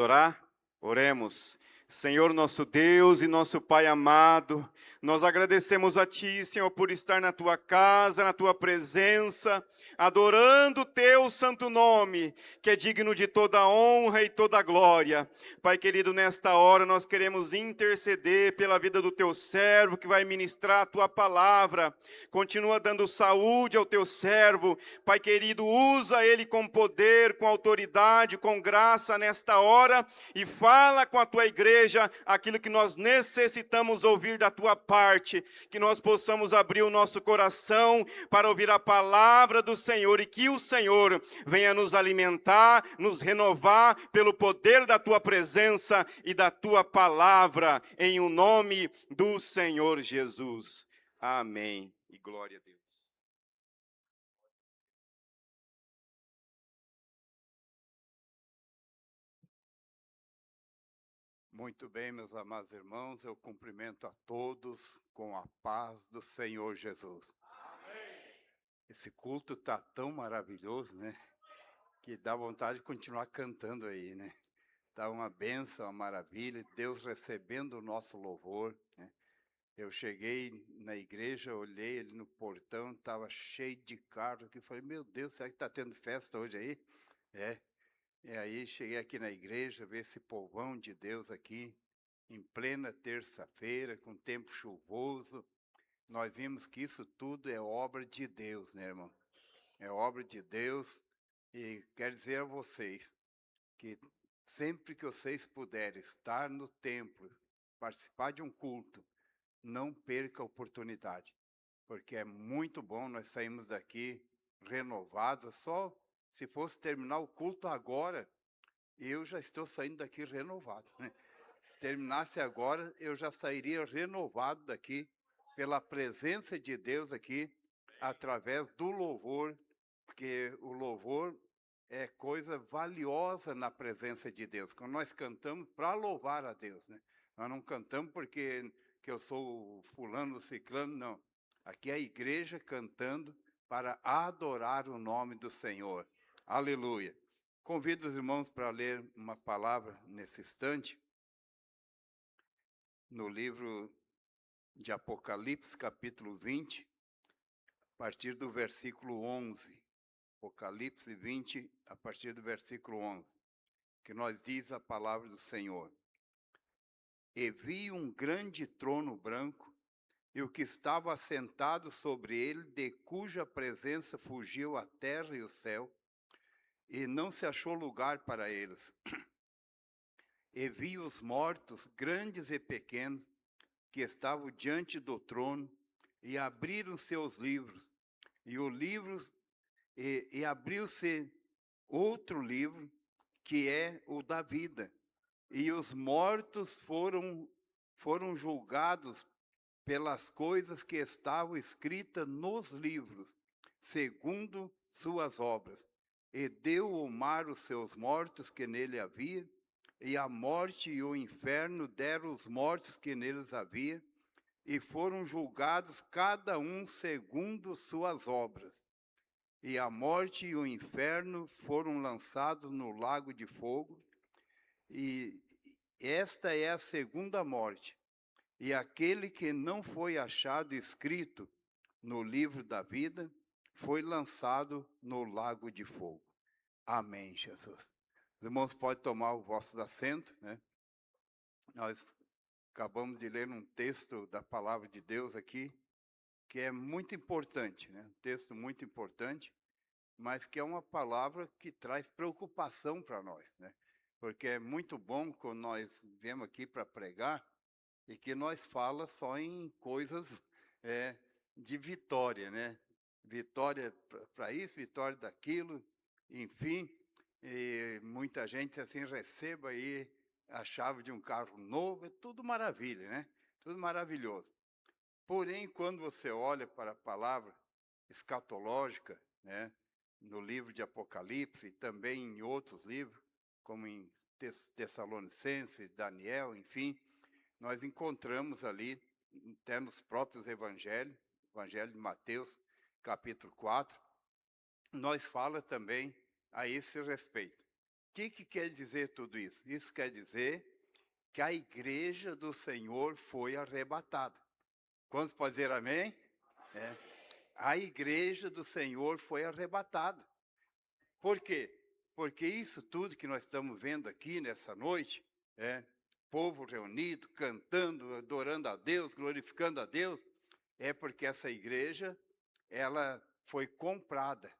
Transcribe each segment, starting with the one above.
Orar? Oremos. Senhor nosso Deus e nosso Pai amado, nós agradecemos a Ti, Senhor, por estar na Tua casa, na Tua presença, adorando o Teu santo nome, que é digno de toda honra e toda glória. Pai querido, nesta hora nós queremos interceder pela vida do Teu servo, que vai ministrar a Tua palavra. Continua dando saúde ao Teu servo. Pai querido, usa ele com poder, com autoridade, com graça nesta hora, e fala com a Tua igreja aquilo que nós necessitamos ouvir da Tua parte, que nós possamos abrir o nosso coração para ouvir a palavra do Senhor, e que o Senhor venha nos alimentar, nos renovar pelo poder da Tua presença e da Tua palavra, em o nome do Senhor Jesus. Amém. E glória a Deus. Muito bem, meus amados irmãos, eu cumprimento a todos com a paz do Senhor Jesus. Amém. Esse culto está tão maravilhoso, né? Que dá vontade de continuar cantando aí, né? Está uma bênção, uma maravilha, Deus recebendo o nosso louvor, né? Eu cheguei na igreja, olhei ali no portão, estava cheio de carro, que falei, meu Deus, será que está tendo festa hoje aí? E aí cheguei aqui na igreja, ver esse povão de Deus aqui, em plena terça-feira, com tempo chuvoso. Nós vimos que isso tudo é obra de Deus, né, irmão? É obra de Deus, e quero dizer a vocês que sempre que vocês puderem estar no templo, participar de um culto, não perca a oportunidade, porque é muito bom. Nós saímos daqui renovados. Só se fosse terminar o culto agora, eu já estou saindo daqui renovado, né? Se terminasse agora, eu já sairia renovado daqui, pela presença de Deus aqui, através do louvor, porque o louvor é coisa valiosa na presença de Deus. Quando nós cantamos para louvar a Deus, né? Nós não cantamos porque que eu sou fulano, ciclano, não. Aqui é a igreja cantando para adorar o nome do Senhor. Aleluia. Convido os irmãos para ler uma palavra nesse instante, no livro de Apocalipse, capítulo 20, a partir do versículo 11. Apocalipse 20, a partir do versículo 11, que nós diz a palavra do Senhor. E vi um grande trono branco, e o que estava assentado sobre ele, de cuja presença fugiu a terra e o céu, e não se achou lugar para eles. E vi os mortos, grandes e pequenos, que estavam diante do trono, e abriram seus livros, e abriu-se outro livro, que é o da vida, e os mortos foram julgados pelas coisas que estavam escritas nos livros, segundo suas obras. E deu o mar os seus mortos que nele havia, e a morte e o inferno deram os mortos que neles havia, e foram julgados cada um segundo suas obras. E a morte e o inferno foram lançados no lago de fogo, e esta é a segunda morte. E aquele que não foi achado escrito no livro da vida foi lançado no lago de fogo. Amém, Jesus. Os irmãos podem tomar o vosso assento, né? Nós acabamos de ler um texto da palavra de Deus aqui, que é muito importante, né? Um texto muito importante, mas que é uma palavra que traz preocupação para nós, né? Porque é muito bom quando nós viemos aqui para pregar, e que nós fala só em coisas de vitória, né? Vitória para isso, vitória daquilo, enfim. E muita gente assim, receba aí a chave de um carro novo, é tudo maravilha, né? Tudo maravilhoso. Porém, quando você olha para a palavra escatológica, né, no livro de Apocalipse e também em outros livros, como em Tessalonicenses, Daniel, enfim, nós encontramos ali, até nos próprios evangelhos, Evangelho de Mateus, capítulo 4, nós fala também a esse respeito. que quer dizer tudo isso? Isso quer dizer que a igreja do Senhor foi arrebatada. Quantos podem dizer amém? É. A igreja do Senhor foi arrebatada. Por quê? Porque isso tudo que nós estamos vendo aqui nessa noite, povo reunido, cantando, adorando a Deus, glorificando a Deus, é porque essa igreja, ela foi comprada.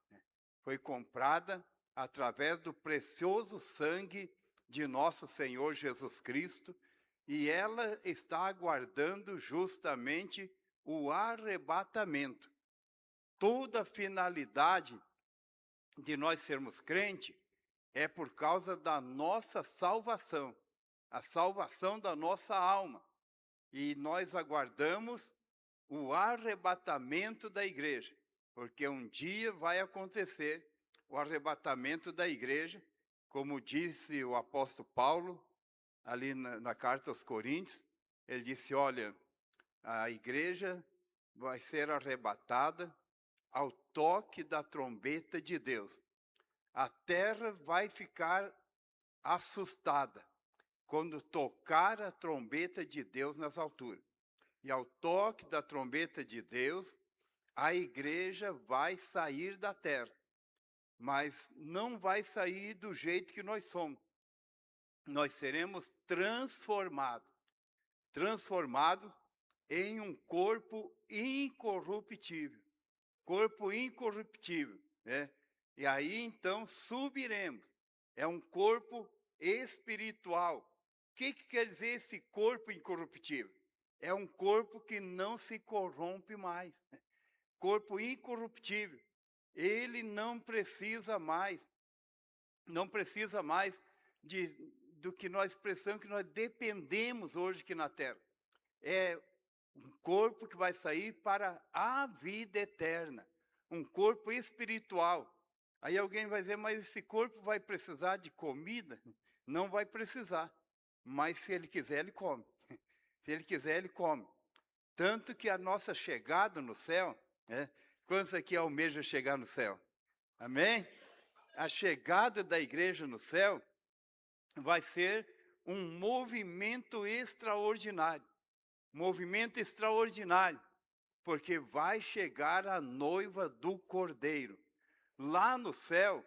Foi comprada através do precioso sangue de nosso Senhor Jesus Cristo, e ela está aguardando justamente o arrebatamento. Toda a finalidade de nós sermos crentes é por causa da nossa salvação, a salvação da nossa alma. E nós aguardamos o arrebatamento da igreja, porque um dia vai acontecer o arrebatamento da igreja, como disse o apóstolo Paulo, ali na carta aos Coríntios. Ele disse, olha, a igreja vai ser arrebatada ao toque da trombeta de Deus. A terra vai ficar assustada quando tocar a trombeta de Deus nas alturas. E ao toque da trombeta de Deus, a igreja vai sair da terra. Mas não vai sair do jeito que nós somos. Nós seremos transformados em um corpo incorruptível. Corpo incorruptível, né? E aí então subiremos. É um corpo espiritual. O que quer dizer esse corpo incorruptível? É um corpo que não se corrompe mais. Corpo incorruptível. Ele não precisa mais do que nós precisamos, que nós dependemos hoje aqui na terra. É um corpo que vai sair para a vida eterna. Um corpo espiritual. Aí alguém vai dizer, mas esse corpo vai precisar de comida? Não vai precisar. Mas se ele quiser, ele come. Se ele quiser, ele come. Tanto que a nossa chegada no céu, quantos aqui almejam chegar no céu? Amém? A chegada da igreja no céu vai ser um movimento extraordinário. Movimento extraordinário. Porque vai chegar a noiva do Cordeiro. Lá no céu,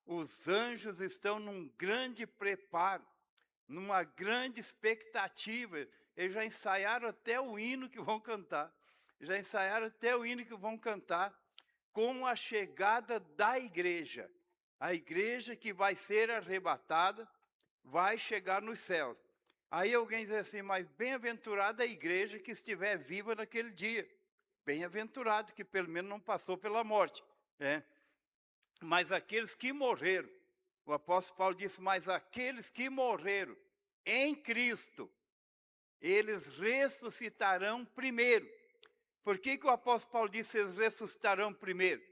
os anjos estão num grande preparo, numa grande expectativa. Eles já ensaiaram até o hino que vão cantar. Com a chegada da igreja. A igreja que vai ser arrebatada vai chegar nos céus. Aí alguém diz assim, mas bem-aventurada a igreja que estiver viva naquele dia. Bem-aventurado, que pelo menos não passou pela morte. Mas aqueles que morreram, o apóstolo Paulo disse, mas aqueles que morreram em Cristo, eles ressuscitarão primeiro. Por que o apóstolo Paulo disse, eles ressuscitarão primeiro?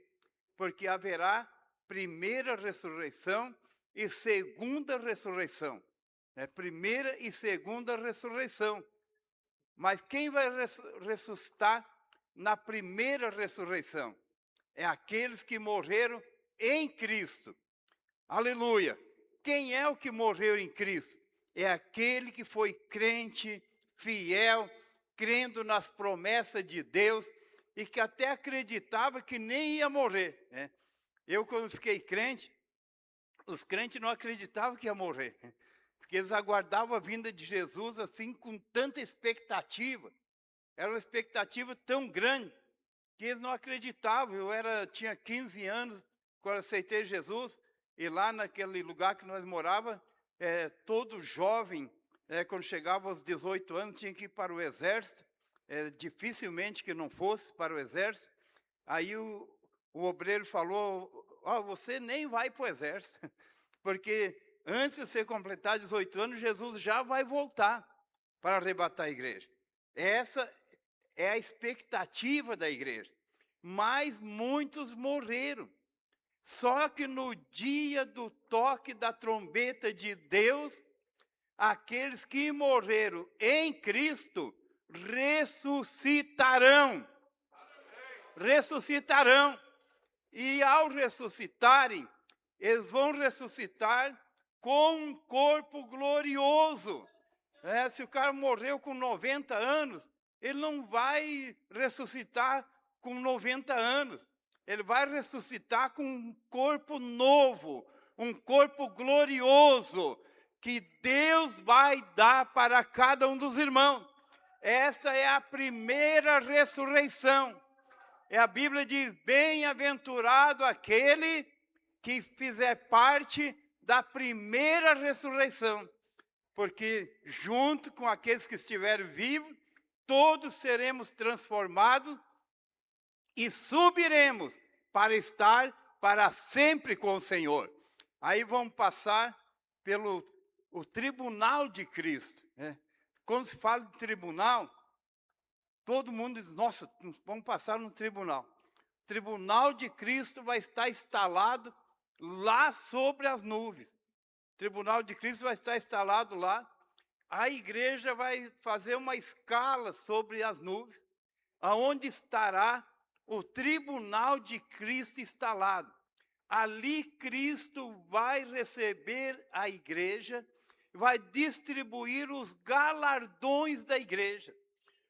Porque haverá primeira ressurreição e segunda ressurreição. Primeira e segunda ressurreição. Mas quem vai ressuscitar na primeira ressurreição? É aqueles que morreram em Cristo. Aleluia! Quem é o que morreu em Cristo? É aquele que foi crente, fiel, crendo nas promessas de Deus e que até acreditava que nem ia morrer. Eu, quando fiquei crente, os crentes não acreditavam que ia morrer. Porque eles aguardavam a vinda de Jesus assim com tanta expectativa. Era uma expectativa tão grande que eles não acreditavam. Eu tinha 15 anos quando aceitei Jesus, e lá naquele lugar que nós morávamos, todo jovem, quando chegava aos 18 anos, tinha que ir para o exército. Dificilmente que não fosse para o exército. Aí o obreiro falou, você nem vai para o exército, porque antes de você completar 18 anos, Jesus já vai voltar para arrebatar a igreja. Essa é a expectativa da igreja. Mas muitos morreram. Só que no dia do toque da trombeta de Deus, aqueles que morreram em Cristo ressuscitarão. Ressuscitarão. E ao ressuscitarem, eles vão ressuscitar com um corpo glorioso. Se o cara morreu com 90 anos, ele não vai ressuscitar com 90 anos. Ele vai ressuscitar com um corpo novo, um corpo glorioso, que Deus vai dar para cada um dos irmãos. Essa é a primeira ressurreição. A Bíblia diz, bem-aventurado aquele que fizer parte da primeira ressurreição. Porque junto com aqueles que estiverem vivos, todos seremos transformados e subiremos para estar para sempre com o Senhor. Aí vamos passar pelo o tribunal de Cristo. Quando se fala de tribunal, todo mundo diz, nossa, vamos passar no tribunal. O tribunal de Cristo vai estar instalado lá sobre as nuvens. O tribunal de Cristo vai estar instalado lá. A igreja vai fazer uma escala sobre as nuvens, aonde estará o tribunal de Cristo instalado. Ali Cristo vai receber a igreja, vai distribuir os galardões da igreja.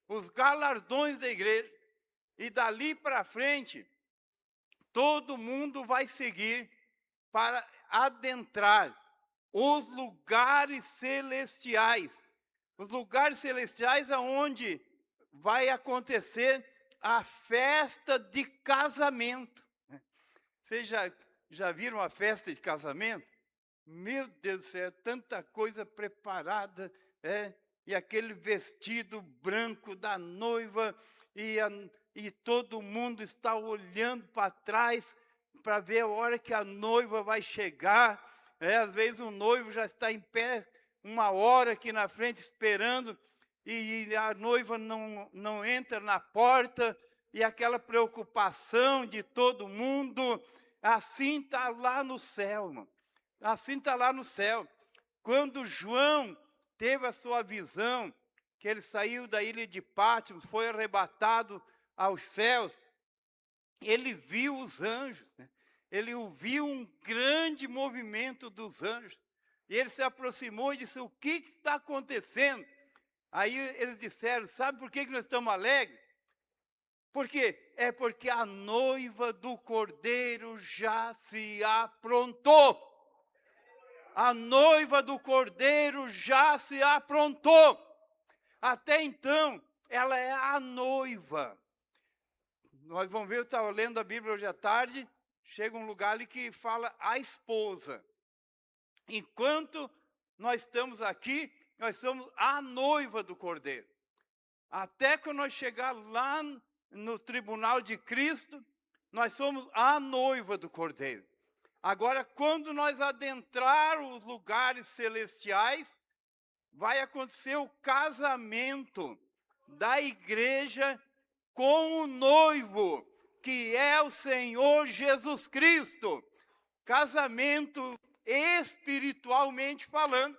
Os galardões da igreja. E dali para frente, todo mundo vai seguir para adentrar os lugares celestiais. Os lugares celestiais aonde vai acontecer a festa de casamento. Vocês já viram a festa de casamento? Meu Deus do céu, tanta coisa preparada, e aquele vestido branco da noiva, e todo mundo está olhando para trás para ver a hora que a noiva vai chegar. Às vezes o noivo já está em pé uma hora aqui na frente esperando, e a noiva não entra na porta, e aquela preocupação de todo mundo. Assim está lá no céu, irmão. Assim está lá no céu. Quando João teve a sua visão, que ele saiu da ilha de Patmos, foi arrebatado aos céus, ele viu os anjos, ele ouviu um grande movimento dos anjos, e ele se aproximou e disse, o que está acontecendo? Aí eles disseram, sabe por que nós estamos alegres? Por quê? É porque a noiva do Cordeiro já se aprontou. A noiva do Cordeiro já se aprontou. Até então, ela é a noiva. Nós vamos ver, eu estava lendo a Bíblia hoje à tarde, chega um lugar ali que fala a esposa. Enquanto nós estamos aqui, nós somos a noiva do Cordeiro. Até que nós chegar lá no tribunal de Cristo, nós somos a noiva do Cordeiro. Agora, quando nós adentrar os lugares celestiais, vai acontecer o casamento da igreja com o noivo, que é o Senhor Jesus Cristo. Casamento espiritualmente falando.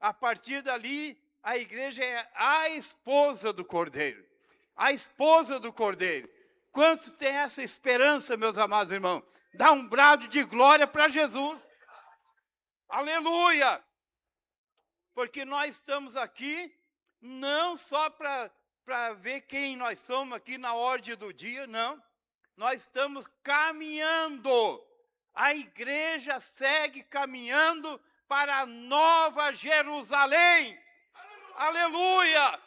A partir dali, a igreja é a esposa do Cordeiro. A esposa do Cordeiro. Quantos têm essa esperança, meus amados irmãos? Dá um brado de glória para Jesus. Aleluia! Porque nós estamos aqui não só para ver quem nós somos aqui na ordem do dia, não. Nós estamos caminhando. A igreja segue caminhando para a Nova Jerusalém. Aleluia!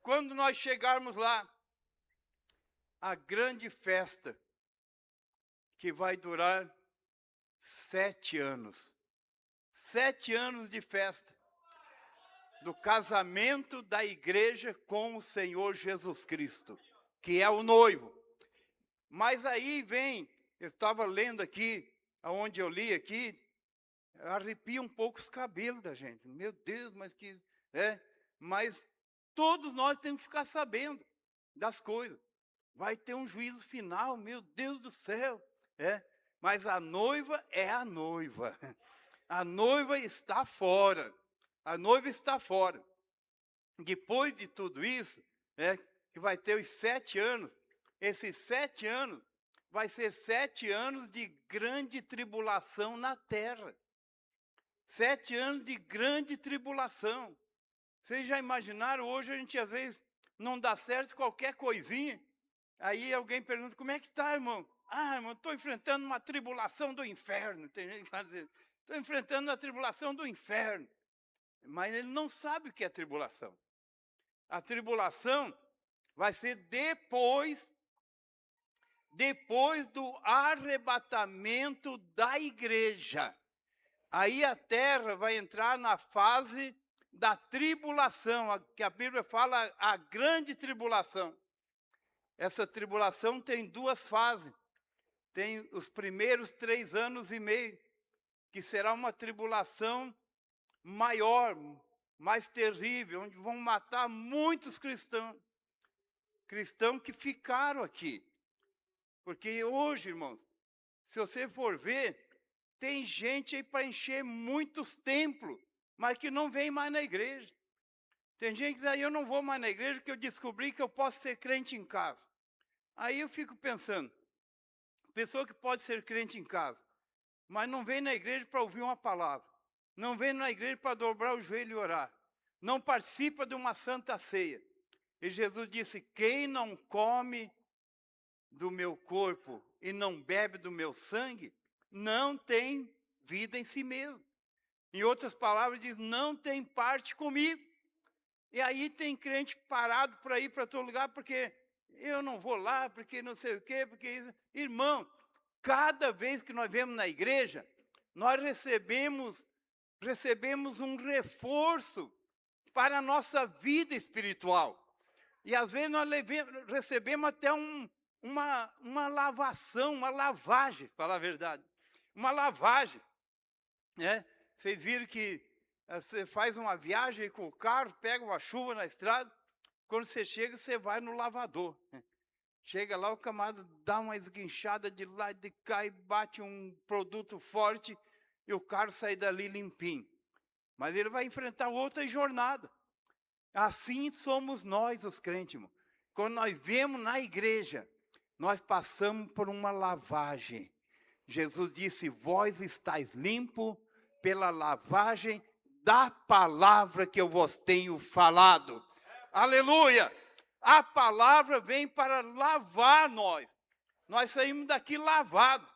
Quando nós chegarmos lá, a grande festa que vai durar 7 anos. 7 anos de festa. Do casamento da igreja com o Senhor Jesus Cristo, que é o noivo. Mas aí vem, eu estava lendo aqui, aonde eu li aqui, arrepia um pouco os cabelos da gente. Meu Deus, mas que... Mas todos nós temos que ficar sabendo das coisas. Vai ter um juízo final, meu Deus do céu. Mas a noiva é a noiva. A noiva está fora. A noiva está fora. Depois de tudo isso, que vai ter os 7 anos, esses 7 anos vai ser 7 anos de grande tribulação na terra. 7 anos de grande tribulação. Vocês já imaginaram, hoje a gente às vezes não dá certo qualquer coisinha. Aí alguém pergunta, como é que está, irmão? Ah, irmão, estou enfrentando uma tribulação do inferno. Tem gente que fala assim, estou enfrentando uma tribulação do inferno. Mas ele não sabe o que é tribulação. A tribulação vai ser depois do arrebatamento da igreja. Aí a terra vai entrar na fase da tribulação, que a Bíblia fala a grande tribulação. Essa tribulação tem 2 fases. Tem os primeiros 3 anos e meio, que será uma tribulação maior, mais terrível, onde vão matar muitos cristãos. Cristãos que ficaram aqui. Porque hoje, irmãos, se você for ver, tem gente aí para encher muitos templos, mas que não vem mais na igreja. Tem gente que diz, eu não vou mais na igreja porque eu descobri que eu posso ser crente em casa. Aí eu fico pensando, pessoa que pode ser crente em casa, mas não vem na igreja para ouvir uma palavra, não vem na igreja para dobrar o joelho e orar, não participa de uma santa ceia. E Jesus disse, quem não come do meu corpo e não bebe do meu sangue, não tem vida em si mesmo. Em outras palavras, diz, não tem parte comigo. E aí tem crente parado por aí, para todo lugar, porque eu não vou lá, porque não sei o quê, porque isso. Irmão, cada vez que nós vemos na igreja, nós recebemos um reforço para a nossa vida espiritual. E às vezes nós recebemos até uma lavação, uma lavagem, para falar a verdade. Uma lavagem. Né? Vocês viram que você faz uma viagem com o carro, pega uma chuva na estrada, quando você chega, você vai no lavador. Chega lá, o camarada dá uma esguinchada de lá e de cá e bate um produto forte e o carro sai dali limpinho. Mas ele vai enfrentar outra jornada. Assim somos nós, os crentes, irmão. Quando nós vemos na igreja, nós passamos por uma lavagem. Jesus disse, vós estáis limpo pela lavagem da palavra que eu vos tenho falado. Aleluia! A palavra vem para lavar nós. Nós saímos daqui lavados,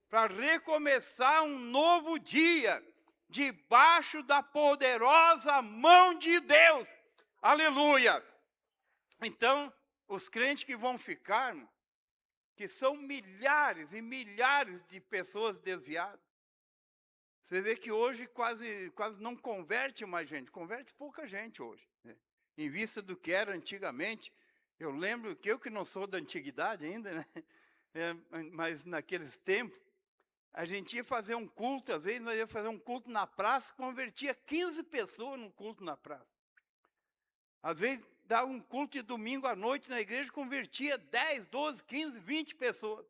para recomeçar um novo dia, debaixo da poderosa mão de Deus. Aleluia! Então, os crentes que vão ficar, que são milhares e milhares de pessoas desviadas. Você vê que hoje quase não converte mais gente, converte pouca gente hoje. Em vista do que era antigamente, eu lembro que eu que não sou da antiguidade ainda, né? Mas naqueles tempos, a gente ia fazer um culto, às vezes nós ia fazer um culto na praça, convertia 15 pessoas num culto na praça. Às vezes dava um culto de domingo à noite na igreja, convertia 10, 12, 15, 20 pessoas.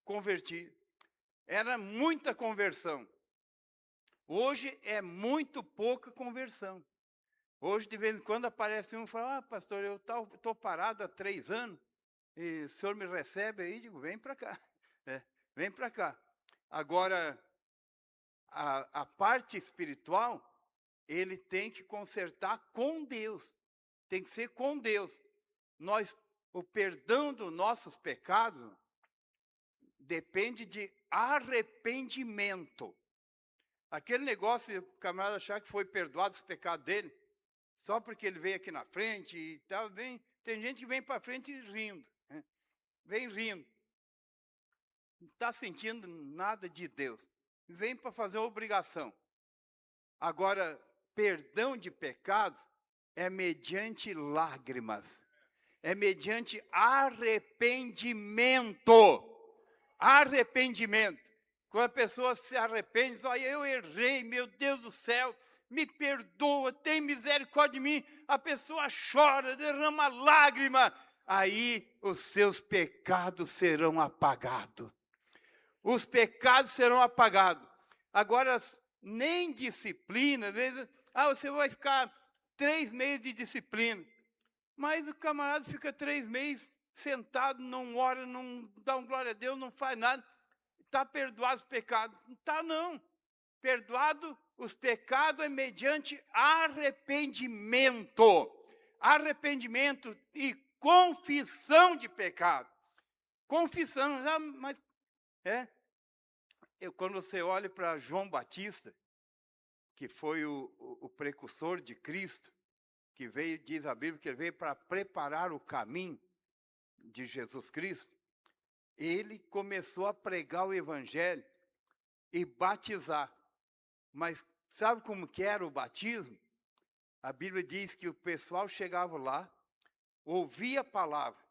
Convertia. Era muita conversão. Hoje é muito pouca conversão. Hoje, de vez em quando, aparece um e fala, pastor, eu estou parado há 3 anos, e o senhor me recebe aí? Digo, vem para cá. Vem para cá. Agora, a parte espiritual, ele tem que consertar com Deus. Tem que ser com Deus. O perdão dos nossos pecados depende de arrependimento. Aquele negócio, o camarada achar que foi perdoado os pecados dele, só porque ele veio aqui na frente e tal, tem gente que vem para frente rindo. Vem rindo. Não está sentindo nada de Deus. Vem para fazer uma obrigação. Agora, perdão de pecados é mediante lágrimas. É mediante arrependimento. Arrependimento. Quando a pessoa se arrepende, fala, eu errei, meu Deus do céu, me perdoa, tem misericórdia de mim. A pessoa chora, derrama lágrima. Aí os seus pecados serão apagados. Os pecados serão apagados. Agora, nem disciplina, às vezes, você vai ficar 3 meses de disciplina. Mas o camarada fica 3 meses sentado, não ora, não dá um glória a Deus, não faz nada, está perdoado os pecados. Não está, não. Perdoado os pecados é mediante arrependimento. Arrependimento e confissão de pecado. Confissão, mas quando você olha para João Batista, que foi o precursor de Cristo, que veio, diz a Bíblia, que ele veio para preparar o caminho de Jesus Cristo, ele começou a pregar o evangelho e batizar. Mas sabe como que era o batismo? A Bíblia diz que o pessoal chegava lá, ouvia a palavra.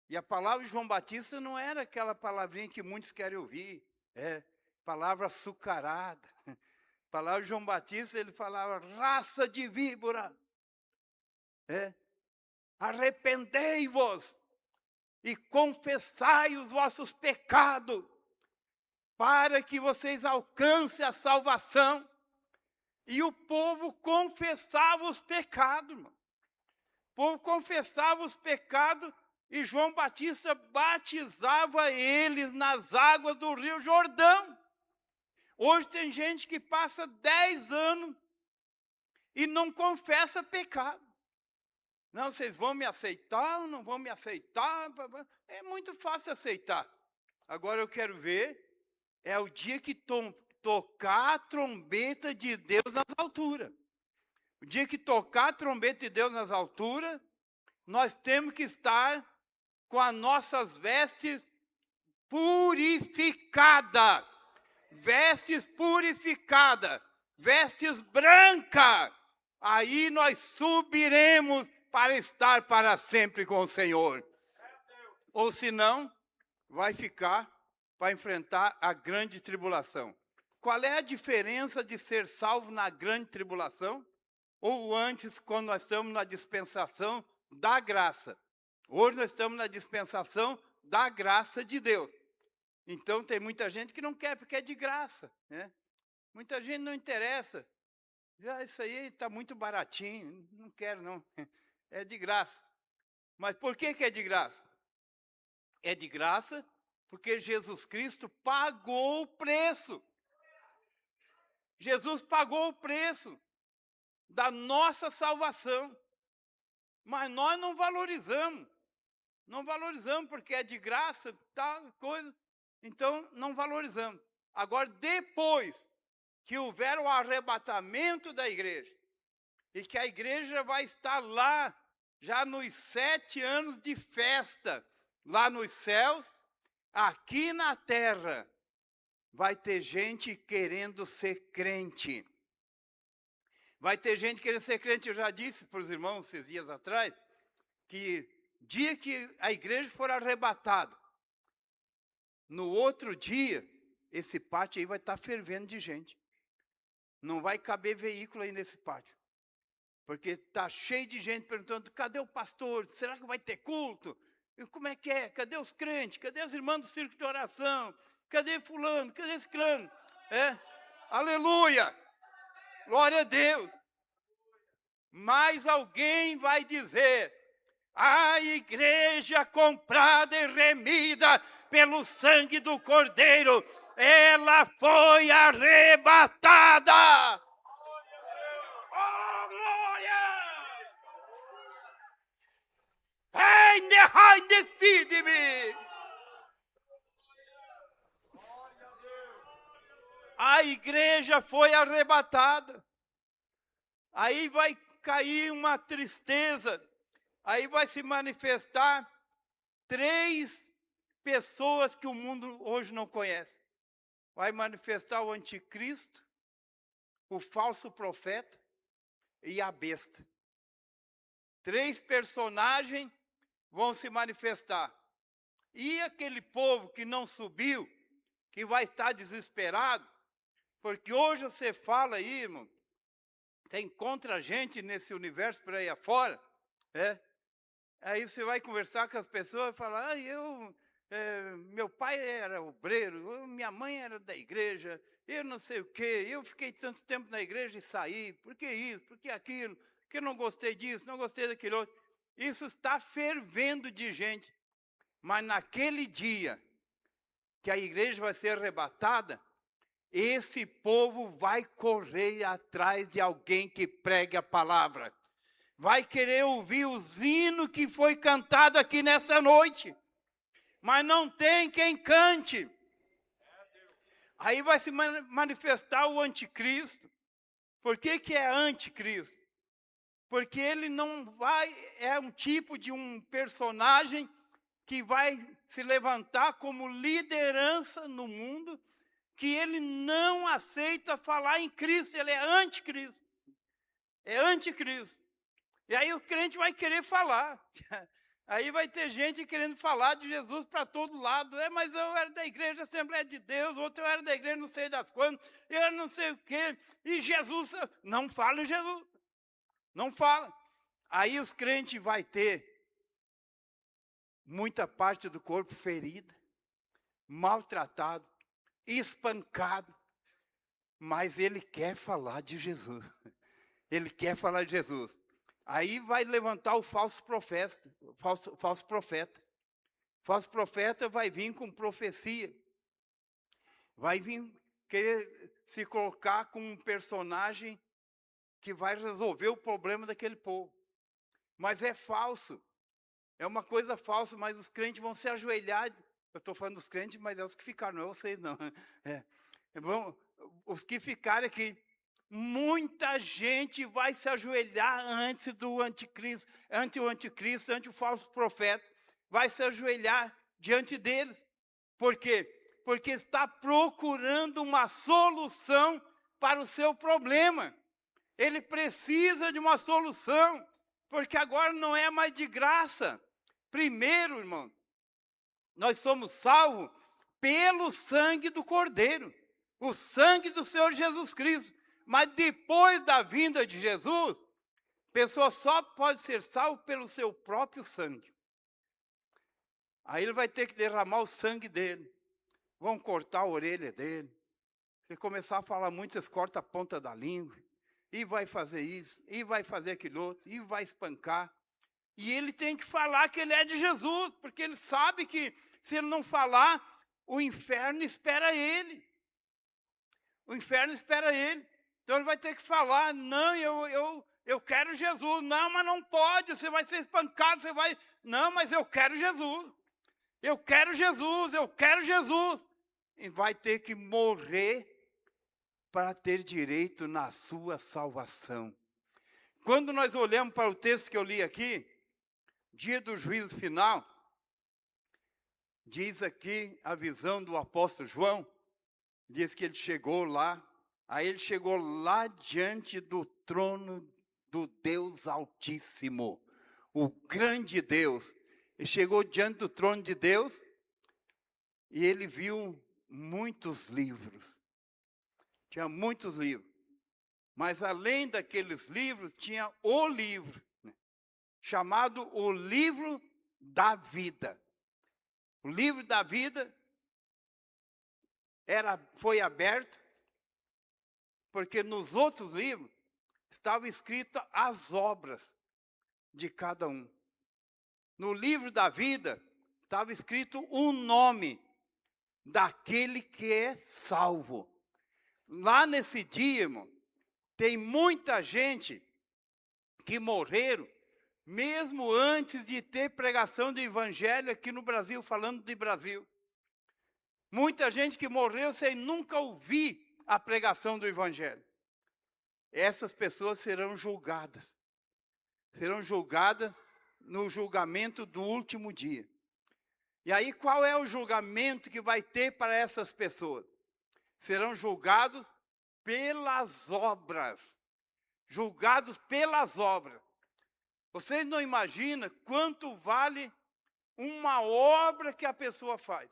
E a palavra de João Batista não era aquela palavrinha que muitos querem ouvir. Palavra açucarada. A palavra de João Batista, ele falava, raça de víbora. Arrependei-vos e confessai os vossos pecados, para que vocês alcancem a salvação. E o povo confessava os pecados, irmão. O povo confessava os pecados e João Batista batizava eles nas águas do Rio Jordão. Hoje tem gente que passa 10 anos e não confessa pecado. Não, vocês vão me aceitar ou não vão me aceitar? É muito fácil aceitar. Agora eu quero ver, é o dia que tocar a trombeta de Deus nas alturas. O dia que tocar a trombeta de Deus nas alturas, nós temos que estar com as nossas vestes purificadas. Vestes purificadas. Vestes brancas. Aí nós subiremos para estar para sempre com o Senhor. Ou senão, vai ficar para enfrentar a grande tribulação. Qual é a diferença de ser salvo na grande tribulação? Ou antes, quando nós estamos na dispensação da graça? Hoje nós estamos na dispensação da graça de Deus. Então tem muita gente que não quer porque é de graça, né? Muita gente não interessa. Isso aí está muito baratinho, não quero não. É de graça. Mas por que é de graça? É de graça porque Jesus Cristo pagou o preço. Jesus pagou o preço da nossa salvação. Mas nós não valorizamos. Não valorizamos porque é de graça, tal coisa. Então não valorizamos. Agora, depois que houver o arrebatamento da igreja, e que a igreja vai estar lá, já nos 7 anos de festa, lá nos céus, aqui na terra, vai ter gente querendo ser crente. Vai ter gente querendo ser crente. Eu já disse para os irmãos esses dias atrás, que dia que a igreja for arrebatada, no outro dia, esse pátio aí vai estar fervendo de gente. Não vai caber veículo aí nesse pátio. Porque está cheio de gente perguntando, cadê o pastor? Será que vai ter culto? E como é que é? Cadê os crentes? Cadê as irmãs do círculo de oração? Cadê fulano? Cadê esse clano? Aleluia! Glória a Deus! Mas alguém vai dizer, a igreja comprada e remida pelo sangue do Cordeiro, ela foi arrebatada! Oh, glória! Decide-me! A igreja foi arrebatada. Aí vai cair uma tristeza. Aí vai se manifestar 3 pessoas que o mundo hoje não conhece. Vai manifestar o anticristo, o falso profeta e a besta. 3 personagens vão se manifestar. E aquele povo que não subiu, que vai estar desesperado, porque hoje você fala aí, irmão, encontra gente nesse universo por aí afora, aí você vai conversar com as pessoas e falar, meu pai era obreiro, minha mãe era da igreja, eu não sei o quê, eu fiquei tanto tempo na igreja e saí, por que isso, por que aquilo, porque eu não gostei disso, não gostei daquilo outro. Isso está fervendo de gente. Mas naquele dia que a igreja vai ser arrebatada, esse povo vai correr atrás de alguém que pregue a palavra. Vai querer ouvir os hinos que foi cantado aqui nessa noite. Mas não tem quem cante. Aí vai se manifestar o anticristo. Por que é anticristo? Porque ele não vai, é um tipo de um personagem que vai se levantar como liderança no mundo, que ele não aceita falar em Cristo, ele é anticristo. É anticristo. E aí o crente vai querer falar. Aí vai ter gente querendo falar de Jesus para todo lado. Mas eu era da igreja Assembleia de Deus, outro eu era da igreja não sei das quantas, eu era não sei o quê. E Jesus, não fala em Jesus. Não fala. Aí os crentes vai ter muita parte do corpo ferida, maltratado, espancado. Mas ele quer falar de Jesus. Ele quer falar de Jesus. Aí vai levantar o falso profeta. Falso profeta. Falso profeta vai vir com profecia. Vai vir querer se colocar como um personagem que vai resolver o problema daquele povo. Mas é falso. É uma coisa falsa, mas os crentes vão se ajoelhar. Eu estou falando dos crentes, mas é os que ficaram, não é vocês não. Os que ficarem aqui. Muita gente vai se ajoelhar antes do anticristo, ante o anticristo, ante o falso profeta. Vai se ajoelhar diante deles. Por quê? Porque está procurando uma solução para o seu problema. Ele precisa de uma solução, porque agora não é mais de graça. Primeiro, irmão, nós somos salvos pelo sangue do Cordeiro, o sangue do Senhor Jesus Cristo. Mas depois da vinda de Jesus, a pessoa só pode ser salva pelo seu próprio sangue. Aí ele vai ter que derramar o sangue dele. Vão cortar a orelha dele. Se começar a falar muito, vocês cortam a ponta da língua. E vai fazer isso, e vai fazer aquilo outro, e vai espancar. E ele tem que falar que ele é de Jesus, porque ele sabe que se ele não falar, o inferno espera ele. O inferno espera ele. Então ele vai ter que falar, não, eu quero Jesus. Não, mas não pode, você vai ser espancado, você vai... Não, mas eu quero Jesus. Eu quero Jesus, eu quero Jesus. E vai ter que morrer para ter direito na sua salvação. Quando nós olhamos para o texto que eu li aqui, dia do juízo final, diz aqui a visão do apóstolo João, diz que ele chegou lá, aí ele chegou lá diante do trono do Deus Altíssimo, o grande Deus. Ele chegou diante do trono de Deus e ele viu muitos livros. Tinha muitos livros. Mas além daqueles livros, tinha o livro, chamado o livro da vida. O livro da vida foi aberto, porque nos outros livros estava escrito as obras de cada um. No livro da vida estava escrito o nome daquele que é salvo. Lá nesse dia, irmão, tem muita gente que morreram, mesmo antes de ter pregação do evangelho aqui no Brasil, falando de Brasil. Muita gente que morreu sem nunca ouvir a pregação do evangelho. Essas pessoas serão julgadas. Serão julgadas no julgamento do último dia. E aí qual é o julgamento que vai ter para essas pessoas? Serão julgados pelas obras. Julgados pelas obras. Vocês não imaginam quanto vale uma obra que a pessoa faz.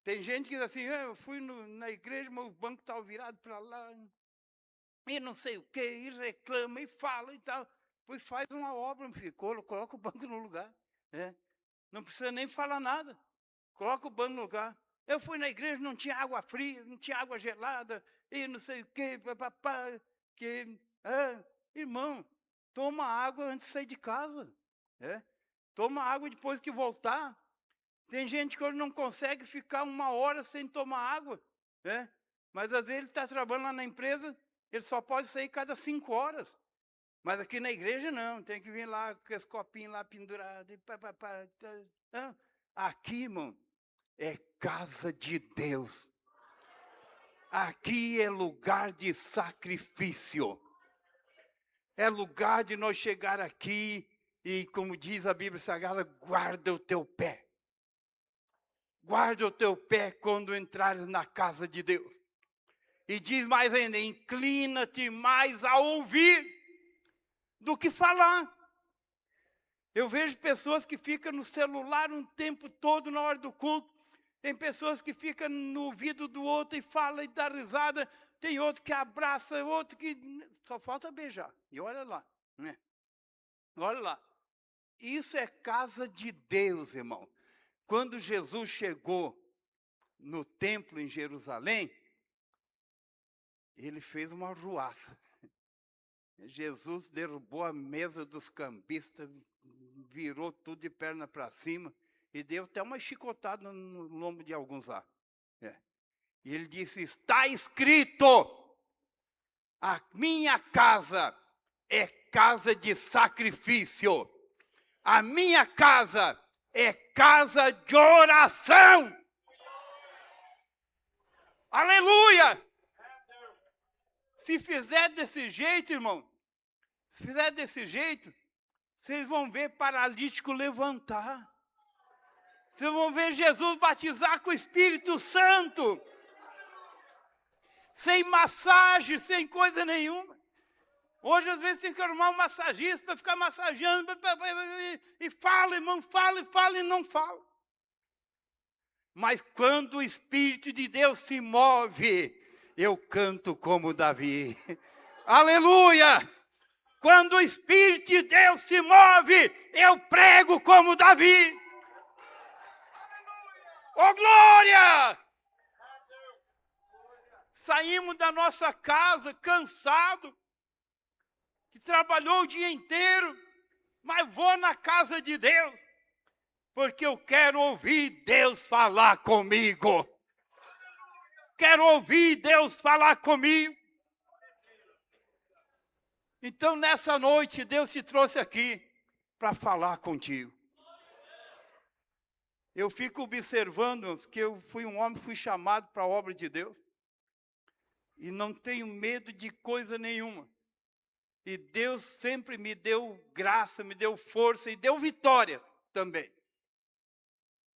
Tem gente que diz assim, eu fui na igreja, mas o banco estava virado para lá. E não sei o quê, e reclama, e fala e tal. Pois faz uma obra, meu filho, coloca o banco no lugar. Não precisa nem falar nada. Coloca o banco no lugar. Eu fui na igreja, não tinha água fria, não tinha água gelada, e não sei o quê, papapá, irmão, toma água antes de sair de casa. Toma água depois que voltar. Tem gente que hoje não consegue ficar 1 hora sem tomar água, né? Mas às vezes ele está trabalhando lá na empresa, ele só pode sair cada 5 horas. Mas aqui na igreja não, tem que vir lá com esse copinho lá pendurado. E não. Aqui, irmão, é casa de Deus. Aqui é lugar de sacrifício. É lugar de nós chegar aqui e, como diz a Bíblia Sagrada, guarda o teu pé. Guarda o teu pé quando entrares na casa de Deus. E diz mais ainda, inclina-te mais a ouvir do que falar. Eu vejo pessoas que ficam no celular um tempo todo na hora do culto. Tem pessoas que ficam no ouvido do outro e fala e dá risada. Tem outro que abraça, outro que só falta beijar. E olha lá, né? Olha lá. Isso é casa de Deus, irmão. Quando Jesus chegou no templo em Jerusalém, ele fez uma arruaça. Jesus derrubou a mesa dos cambistas, virou tudo de perna para cima e deu até uma chicotada no lombo de alguns lá. E ele disse, está escrito, a minha casa é casa de sacrifício. A minha casa é casa de oração. Aleluia! Se fizer desse jeito, irmão, se fizer desse jeito, vocês vão ver paralítico levantar. Vocês vão ver Jesus batizar com o Espírito Santo. Sem massagem, sem coisa nenhuma. Hoje, às vezes, tem que arrumar um massagista para ficar massageando. E fala, irmão, fala e não fala. Mas quando o Espírito de Deus se move, eu canto como Davi. Aleluia! Quando o Espírito de Deus se move, eu prego como Davi. Oh, glória! Saímos da nossa casa cansado, que trabalhou o dia inteiro, mas vou na casa de Deus, porque eu quero ouvir Deus falar comigo. Quero ouvir Deus falar comigo. Então, nessa noite, Deus te trouxe aqui para falar contigo. Eu fico observando que eu fui um homem, fui chamado para a obra de Deus. E não tenho medo de coisa nenhuma. E Deus sempre me deu graça, me deu força e deu vitória também.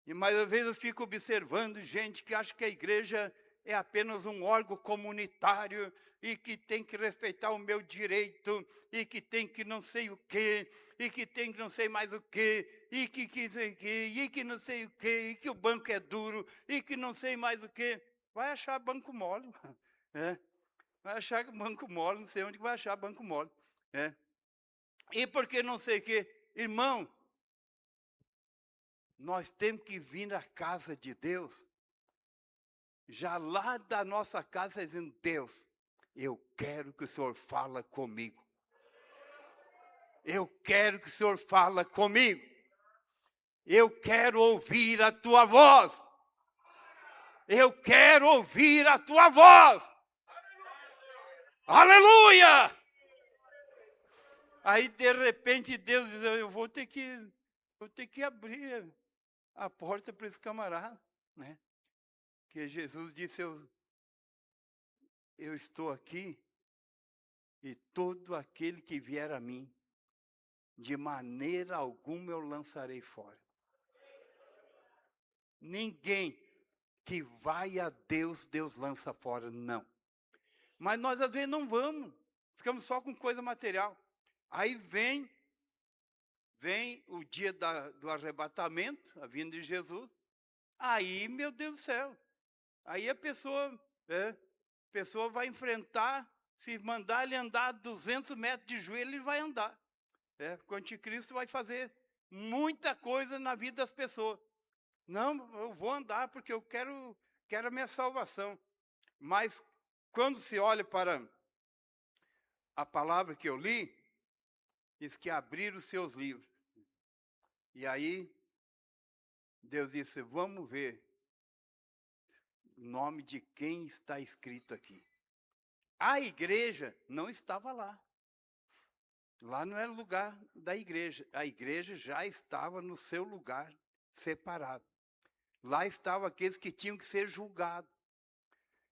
E mais uma vez eu fico observando gente que acha que a igreja é apenas um órgão comunitário e que tem que respeitar o meu direito e que tem que não sei o quê, e que tem que não sei mais o quê, e que sei o quê, e que não sei o quê, e que o banco é duro, e que não sei mais o quê. Vai achar banco mole, vai achar banco mole, não sei onde vai achar banco mole. E porque não sei o quê, irmão, nós temos que vir na casa de Deus, já lá da nossa casa, dizendo, Deus, eu quero que o Senhor fala comigo. Eu quero que o Senhor fala comigo. Eu quero ouvir a tua voz. Eu quero ouvir a tua voz. Aleluia! Aí, de repente, Deus diz, eu vou ter que abrir a porta para esse camarada, né? Que Jesus disse, eu estou aqui e todo aquele que vier a mim, de maneira alguma eu lançarei fora. Ninguém que vai a Deus, Deus lança fora, não. Mas nós às vezes não vamos, ficamos só com coisa material. Aí vem o dia do arrebatamento, a vinda de Jesus. Aí, meu Deus do céu, aí a pessoa vai enfrentar, se mandar ele andar 200 metros de joelho, ele vai andar. Porque o anticristo vai fazer muita coisa na vida das pessoas. Não, eu vou andar porque eu quero a minha salvação. Mas quando se olha para a palavra que eu li, diz que abrir os seus livros. E aí, Deus disse, vamos ver o nome de quem está escrito aqui. A igreja não estava lá. Lá não era o lugar da igreja. A igreja já estava no seu lugar separado. Lá estavam aqueles que tinham que ser julgados.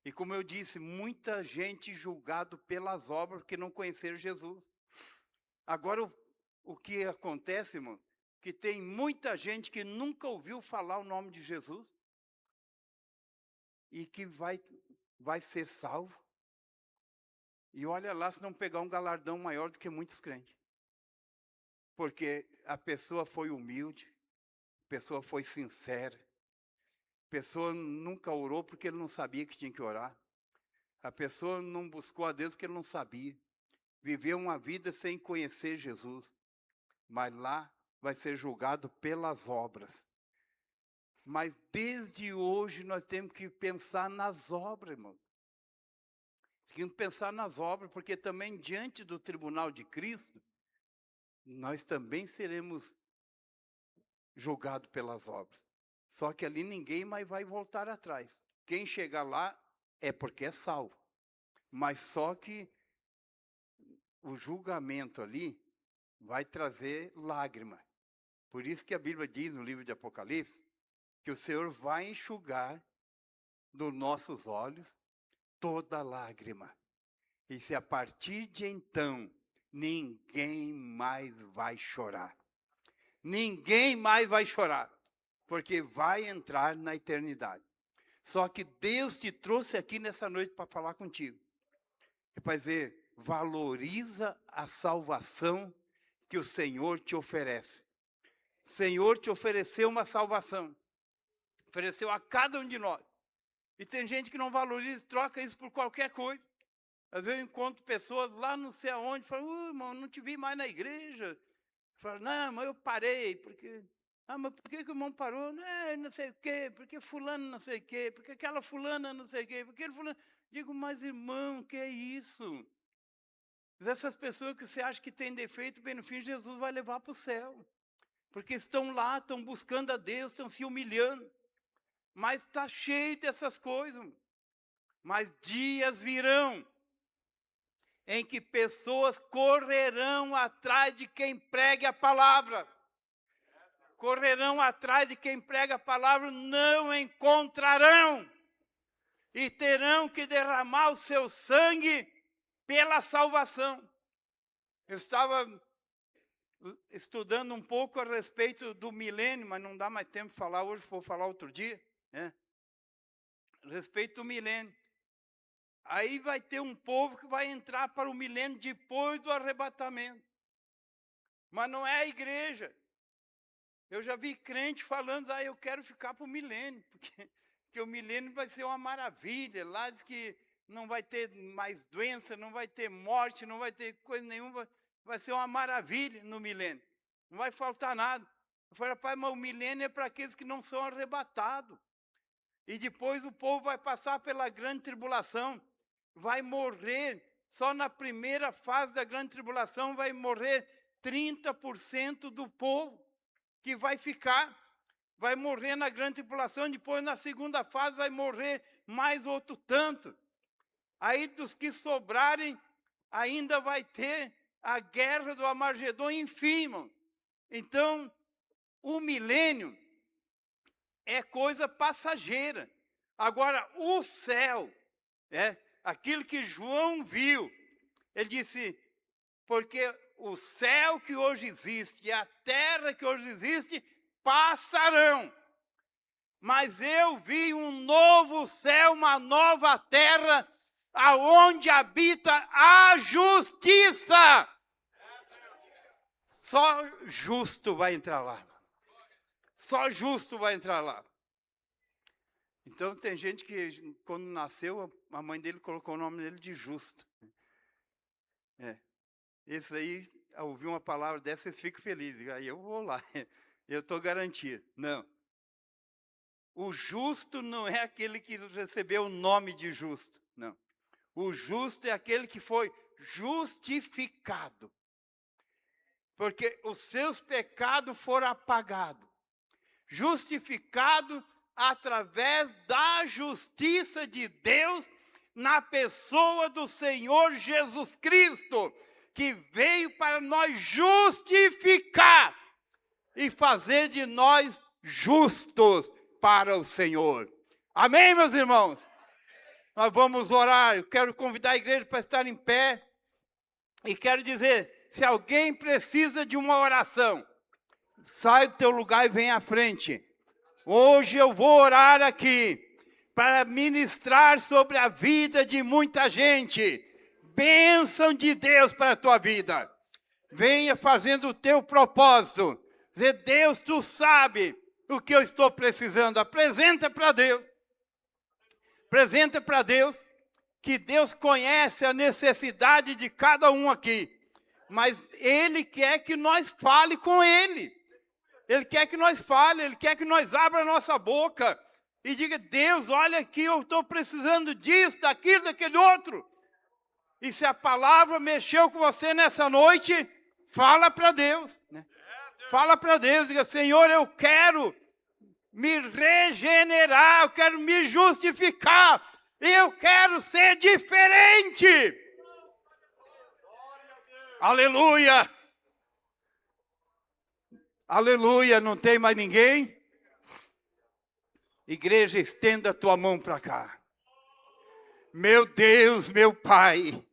E como eu disse, muita gente julgado pelas obras porque não conheceram Jesus. Agora, o que acontece, irmão, que tem muita gente que nunca ouviu falar o nome de Jesus e que vai ser salvo. E olha lá se não pegar um galardão maior do que muitos crentes. Porque a pessoa foi humilde, a pessoa foi sincera, a pessoa nunca orou porque ele não sabia que tinha que orar. A pessoa não buscou a Deus porque ele não sabia. Viveu uma vida sem conhecer Jesus. Mas lá vai ser julgado pelas obras. Mas desde hoje nós temos que pensar nas obras, irmão. Temos que pensar nas obras, porque também diante do tribunal de Cristo, nós também seremos julgados pelas obras. Só que ali ninguém mais vai voltar atrás. Quem chegar lá é porque é salvo. Mas só que o julgamento ali vai trazer lágrima. Por isso que a Bíblia diz no livro de Apocalipse que o Senhor vai enxugar dos nossos olhos toda lágrima. E se a partir de então ninguém mais vai chorar. Ninguém mais vai chorar, porque vai entrar na eternidade. Só que Deus te trouxe aqui nessa noite para falar contigo. É para dizer, valoriza a salvação que o Senhor te oferece. O Senhor te ofereceu uma salvação. Ofereceu a cada um de nós. E tem gente que não valoriza, troca isso por qualquer coisa. Às vezes eu encontro pessoas lá não sei aonde, falam, irmão, não te vi mais na igreja. Falo, não, mas eu parei, porque... Ah, mas por que o irmão parou? Não sei o quê, porque fulano não sei o quê, porque aquela fulana não sei o quê, porque ele fulano... Digo, mas irmão, que é isso? Essas pessoas que você acha que tem defeito, bem no fim, Jesus vai levar para o céu. Porque estão lá, estão buscando a Deus, estão se humilhando. Mas está cheio dessas coisas. Mas dias virão em que pessoas correrão atrás de quem pregue a palavra. Correrão atrás de quem prega a palavra, não encontrarão. E terão que derramar o seu sangue pela salvação. Eu estava estudando um pouco a respeito do milênio, mas não dá mais tempo de falar hoje, vou falar outro dia, né? A respeito do milênio. Aí vai ter um povo que vai entrar para o milênio depois do arrebatamento. Mas não é a igreja. Eu já vi crente falando, eu quero ficar para o milênio, porque o milênio vai ser uma maravilha. Lá diz que não vai ter mais doença, não vai ter morte, não vai ter coisa nenhuma. Vai ser uma maravilha no milênio. Não vai faltar nada. Eu falei, pai, mas o milênio é para aqueles que não são arrebatados. E depois o povo vai passar pela grande tribulação. Vai morrer, só na primeira fase da grande tribulação vai morrer 30% do povo que vai ficar. Vai morrer na grande tribulação, depois na segunda fase vai morrer mais outro tanto. Aí dos que sobrarem, ainda vai ter a guerra do Armagedon, enfim, irmão. Então, o milênio é coisa passageira. Agora, o céu, aquilo que João viu, ele disse, porque o céu que hoje existe e a terra que hoje existe passarão. Mas eu vi um novo céu, uma nova terra, aonde habita a justiça. Só justo vai entrar lá. Só justo vai entrar lá. Então tem gente que quando nasceu, a mãe dele colocou o nome dele de justo. Esse aí, ao ouvir uma palavra dessa, vocês ficam felizes. Aí eu vou lá, eu estou garantido. Não. O justo não é aquele que recebeu o nome de justo. Não. O justo é aquele que foi justificado. porque os seus pecados foram apagados, justificado através da justiça de Deus na pessoa do Senhor Jesus Cristo, que veio para nós justificar e fazer de nós justos para o Senhor. Amém, meus irmãos? Nós vamos orar. Eu quero convidar a igreja para estar em pé. E quero dizer, se alguém precisa de uma oração, sai do teu lugar e vem à frente. Hoje eu vou orar aqui para ministrar sobre a vida de muita gente. Bênção de Deus para a tua vida. Venha fazendo o teu propósito. Dizer, Deus, tu sabe o que eu estou precisando. Apresenta para Deus. Apresenta para Deus, que Deus conhece a necessidade de cada um aqui. Mas Ele quer que nós fale com Ele. Ele quer que nós fale, Ele quer que nós abra a nossa boca e diga, Deus, olha aqui, eu estou precisando disso, daquilo, daquele outro. E se a palavra mexeu com você nessa noite, fala para Deus. Né? Fala para Deus, diga, Senhor, eu quero me regenerar, eu quero me justificar, eu quero ser diferente. Aleluia! Aleluia, não tem mais ninguém? Igreja, estenda a tua mão para cá. Meu Deus, meu Pai,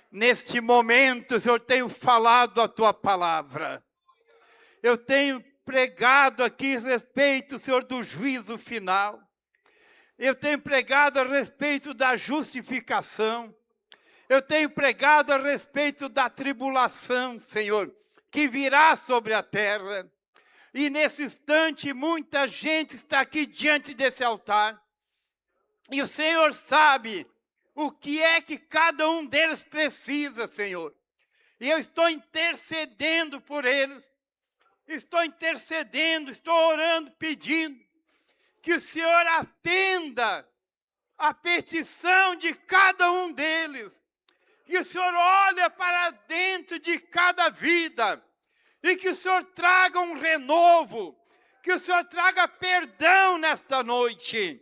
neste momento, Senhor, tenho falado a tua palavra. Eu tenho pregado aqui a respeito, Senhor, do juízo final. Eu tenho pregado a respeito da justificação. Eu tenho pregado a respeito da tribulação, Senhor, que virá sobre a terra. E nesse instante, muita gente está aqui diante desse altar. E o Senhor sabe o que é que cada um deles precisa, Senhor. E eu estou intercedendo por eles. Estou intercedendo, estou orando, pedindo que o Senhor atenda a petição de cada um deles. Que o Senhor olhe para dentro de cada vida. E que o Senhor traga um renovo. Que o Senhor traga perdão nesta noite.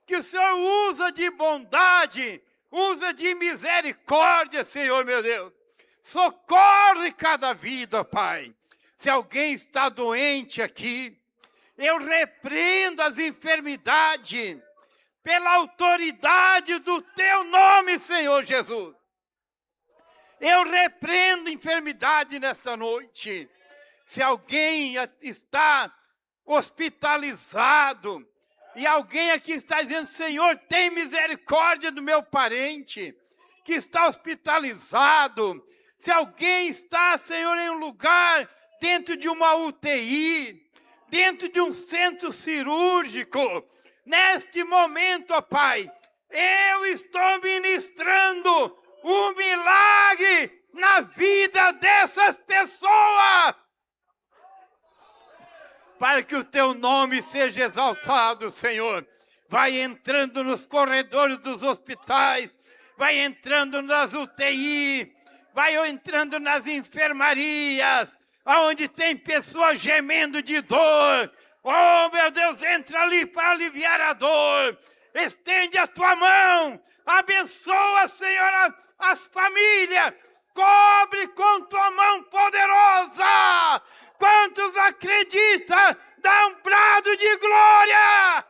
Que o Senhor usa de bondade, usa de misericórdia, Senhor meu Deus. Socorre cada vida, Pai. Se alguém está doente aqui, eu repreendo as enfermidades pela autoridade do teu nome, Senhor Jesus. Eu repreendo enfermidade nesta noite. Se alguém está hospitalizado, e alguém aqui está dizendo, Senhor, tem misericórdia do meu parente que está hospitalizado. Se alguém está, Senhor, em um lugar dentro de uma UTI, dentro de um centro cirúrgico, neste momento, ó Pai, eu estou ministrando um milagre na vida dessas pessoas, para que o teu nome seja exaltado, Senhor. Vai entrando nos corredores dos hospitais, vai entrando nas UTI, vai entrando nas enfermarias, onde tem pessoas gemendo de dor. Oh, meu Deus, entra ali para aliviar a dor. Estende a tua mão, abençoa, Senhor, as famílias. Cobre com tua mão poderosa. Quantos acreditam, dá um brado de glória.